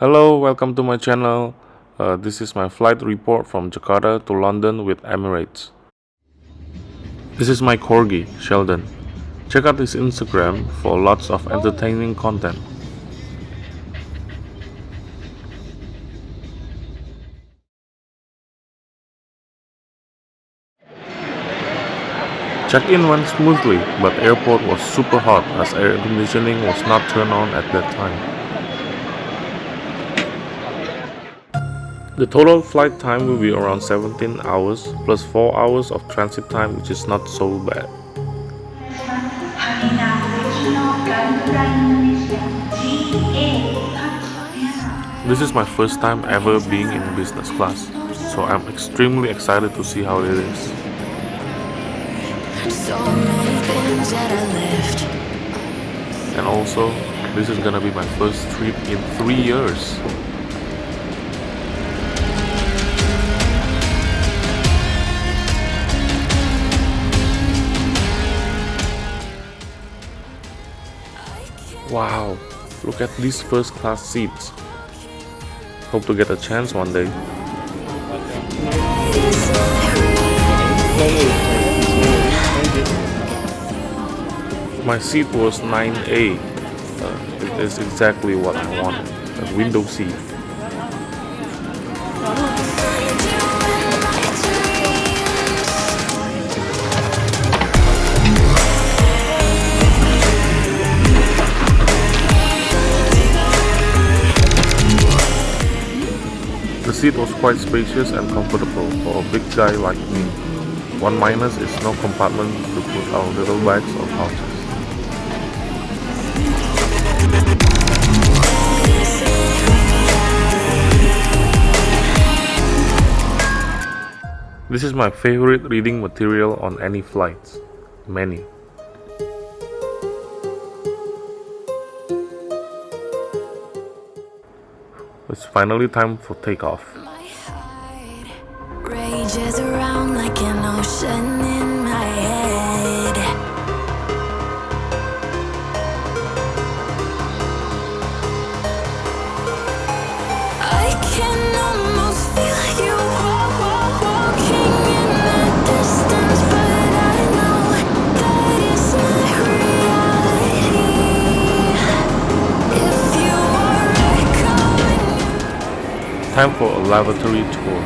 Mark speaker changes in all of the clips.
Speaker 1: Hello, welcome to my channel. This is my flight report from Jakarta to London with Emirates. This is my corgi, Sheldon. Check out his Instagram for lots of entertaining content. Check-in went smoothly, but airport was super hot as air conditioning was not turned on at that time. The total flight time will be around 17 hours plus 4 hours of transit time, which is not so bad. This is my first time ever being in business class, so I'm extremely excited to see how it is. And also, this is gonna be my first trip in 3 years. Wow, look at these first class seats. Hope to get a chance one day. My seat was 9A. It is exactly what I wanted, a window seat. The seat was quite spacious and comfortable for a big guy like me. One minus is no compartment to put our little bags or pouches. This is my favorite reading material on any flights, menu. It's finally time for takeoff.
Speaker 2: My heart rages around like an ocean in my head. I can almost feel you walking in the distance, but I know that it's not reality. If you are echoing.
Speaker 1: Time for a lavatory tour.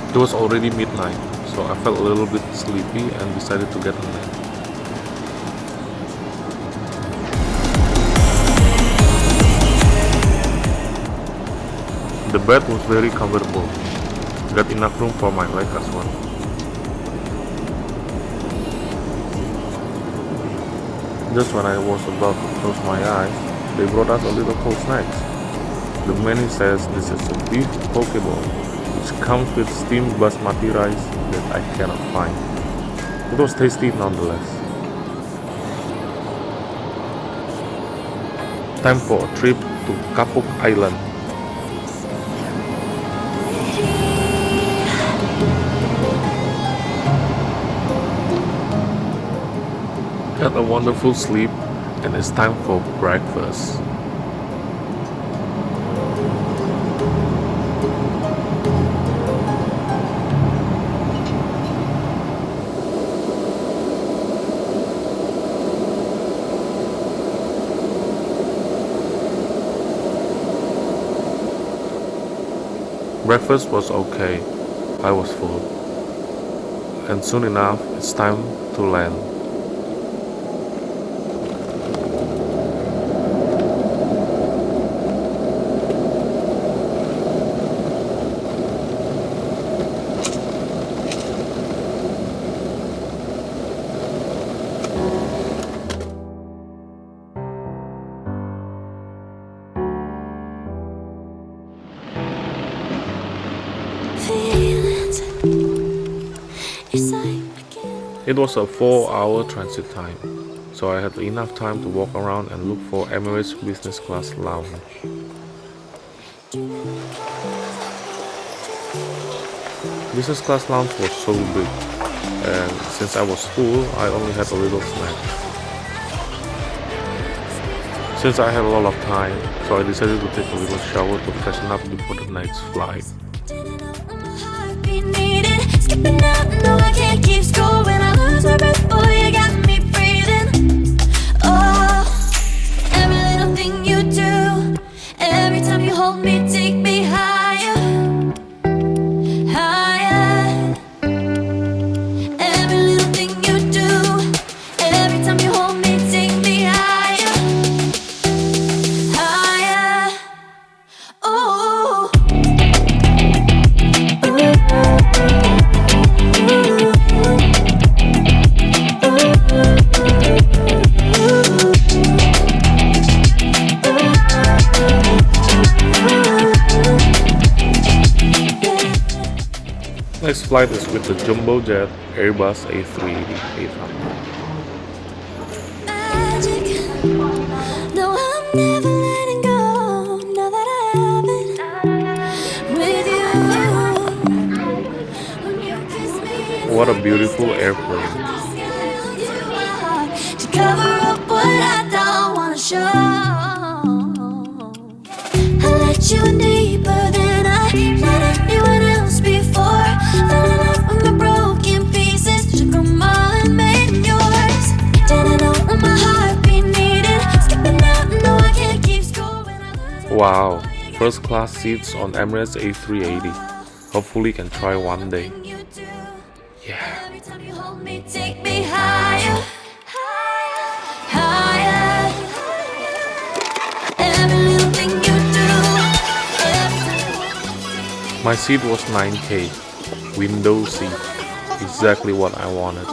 Speaker 1: It was already midnight, so I felt a little bit sleepy and decided to get a nap. The bed was very comfortable. Got enough room for my leg as well. Just when I was about to close my eyes, they brought us a little cold snacks. The menu says this is a beef poke bowl, which comes with steamed basmati rice that I cannot find. It was tasty nonetheless. Time for a trip to Kapuk Island. Had a wonderful sleep and it's time for breakfast. Breakfast was okay, I was full. And soon enough, it's time to land. It was a 4-hour transit time, so I had enough time to walk around and look for Emirates business class lounge. Business class lounge was so big, and since I was full, I only had a little snack. Since I had a lot of time, so I decided to take a little shower to freshen up before the night's flight.
Speaker 2: Skipping out, no, I can't keep score when I lose my breath. Boy, you got me breathing. Oh, every little thing you do, every time you hold me, take me higher, higher. Every little thing you do, every time you hold me, take me higher, higher. Oh.
Speaker 1: Next flight is with the jumbo jet Airbus A380-800.
Speaker 2: Magic. No, I'm never letting go. Now that I have it with you. When you kiss me,
Speaker 1: What a beautiful airplane.
Speaker 2: to cover up what I don't wanna show. I let you in deeper than I let anyone else before. Fell in love with my broken pieces, took 'em all and made 'em yours. Didn't know what my heartbeat needed. Skipping out, no, I can't keep score when I lose.
Speaker 1: Wow, first class seats on Emirates A380. Hopefully can try one day.
Speaker 2: You do.
Speaker 1: Yeah.
Speaker 2: Every time you hold me, take me higher, higher. Every little thing you do. Every time you hold me.
Speaker 1: My seat was 9K, window seat, exactly what I wanted.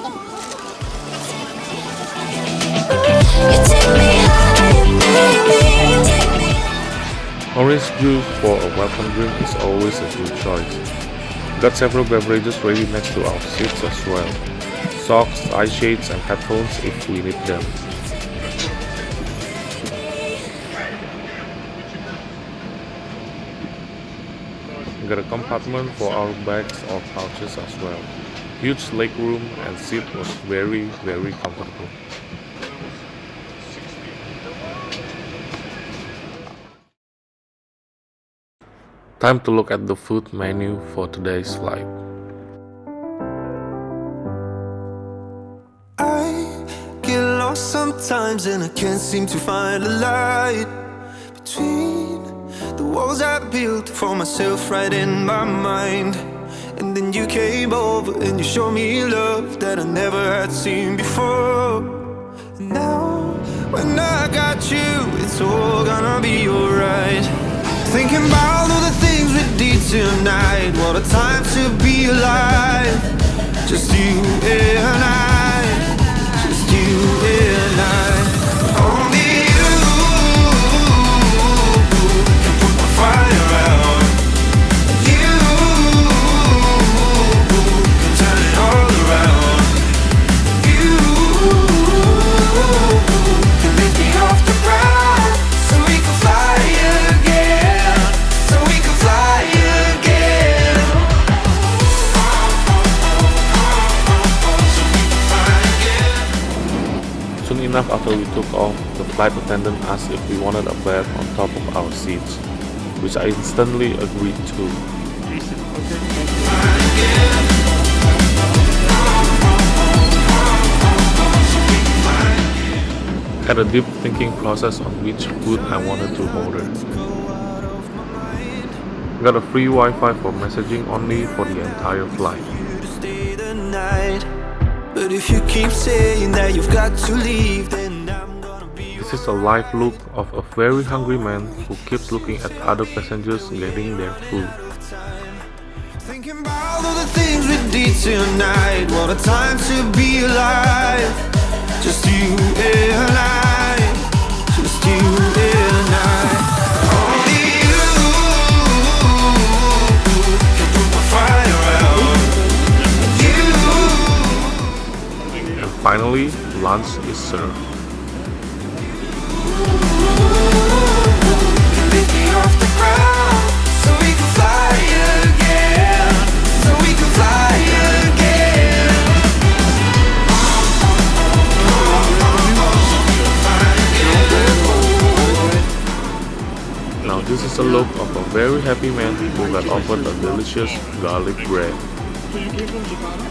Speaker 2: You take me higher, baby. You take me higher.
Speaker 1: Orange juice for a welcome drink is always a good choice. Got several beverages ready next to our seats as well. Socks, eye shades and headphones if we need them. Got a compartment for our bags or pouches as well. Huge leg room and seat was very comfortable. Time to look at the food menu for today's flight.
Speaker 3: I get lost sometimes and I can't seem to find a light between the walls I built for myself right in my mind. And then you came over and you showed me love that I never had seen before. And now when I got you, it's all gonna be alright. Thinking about all the things we did tonight. What a time to be alive. Just you and I. Just you and I. Only you can put my fire out. You can turn it all around. You can lift me off the ground so we can fly again. So we can fly again. So we can fly again.
Speaker 1: Soon enough after we took off, the flight attendant asked if we wanted a bed on top of our seats, which I instantly agreed to. Had a deep thinking process on which food I wanted to order. Got a free Wi-Fi for messaging only for the entire flight.
Speaker 3: To stay the night. But if you keep saying that you've got to leave, then I'm gonna be.
Speaker 1: This is a live look of a very hungry man who keeps looking at other passengers getting their food.
Speaker 3: Thinking about all the things we did tonight. What a time to be alive. Just you and I. Just you and I. Only you can put my fire out. You
Speaker 1: And finally, lunch is served.
Speaker 3: can lift me off the ground
Speaker 1: Now this is a look of a very happy man who got offered a delicious garlic bread.
Speaker 4: So you came from Jakarta?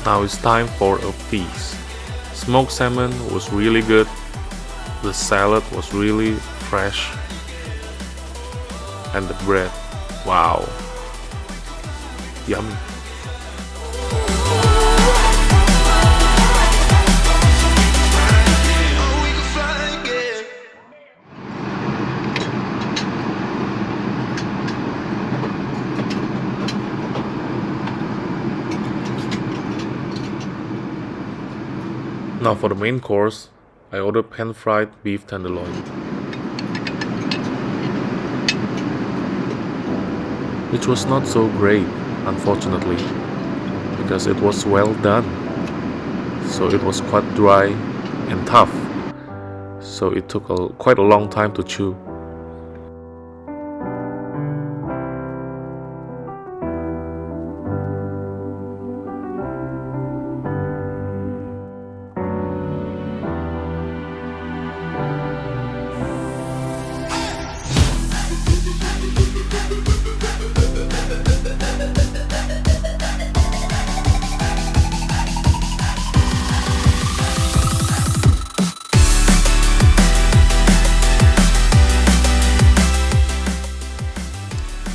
Speaker 1: Now it's time for a feast. Smoked salmon was really good. The salad was really fresh. And the bread, wow, yummy. Now for the main course, I ordered pan-fried beef tenderloin, which was not so great, unfortunately, because it was well done. So it was quite dry and tough, so it took quite a long time to chew.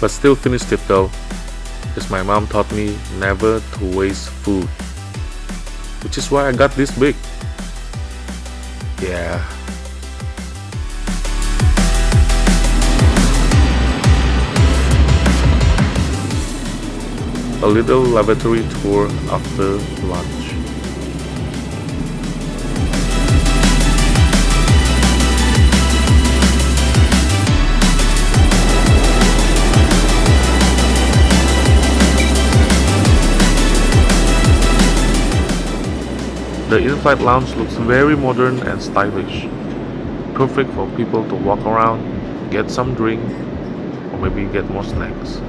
Speaker 1: But still finished it though, because my mom taught me never to waste food, which is why I got this big. Yeah. A little lavatory tour after lunch. The in-flight lounge looks very modern and stylish, perfect for people to walk around, get some drink, or maybe get more snacks.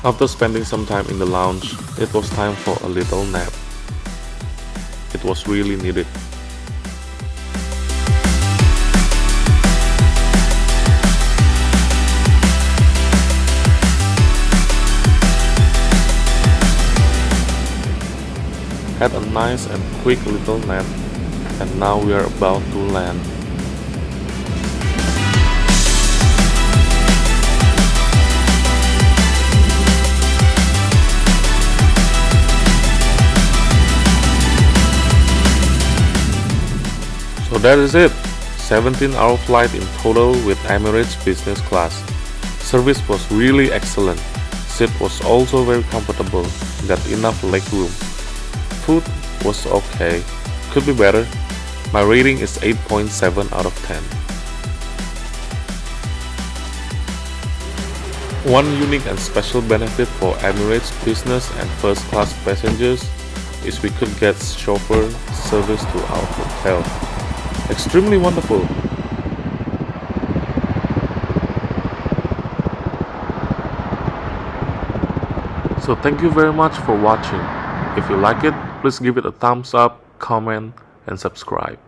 Speaker 1: After spending some time in the lounge, it was time for a little nap. It was really needed. Had a nice and quick little nap, and now we are about to land. So that is it, 17-hour flight in total with Emirates business class. Service was really excellent, seat was also very comfortable, got enough leg room. Food was okay, could be better. My rating is 8.7 out of 10. One unique and special benefit for Emirates business and first class passengers is we could get chauffeur service to our hotel. Extremely wonderful. So thank you very much for watching. If you like it, please give it a thumbs up, comment, and subscribe.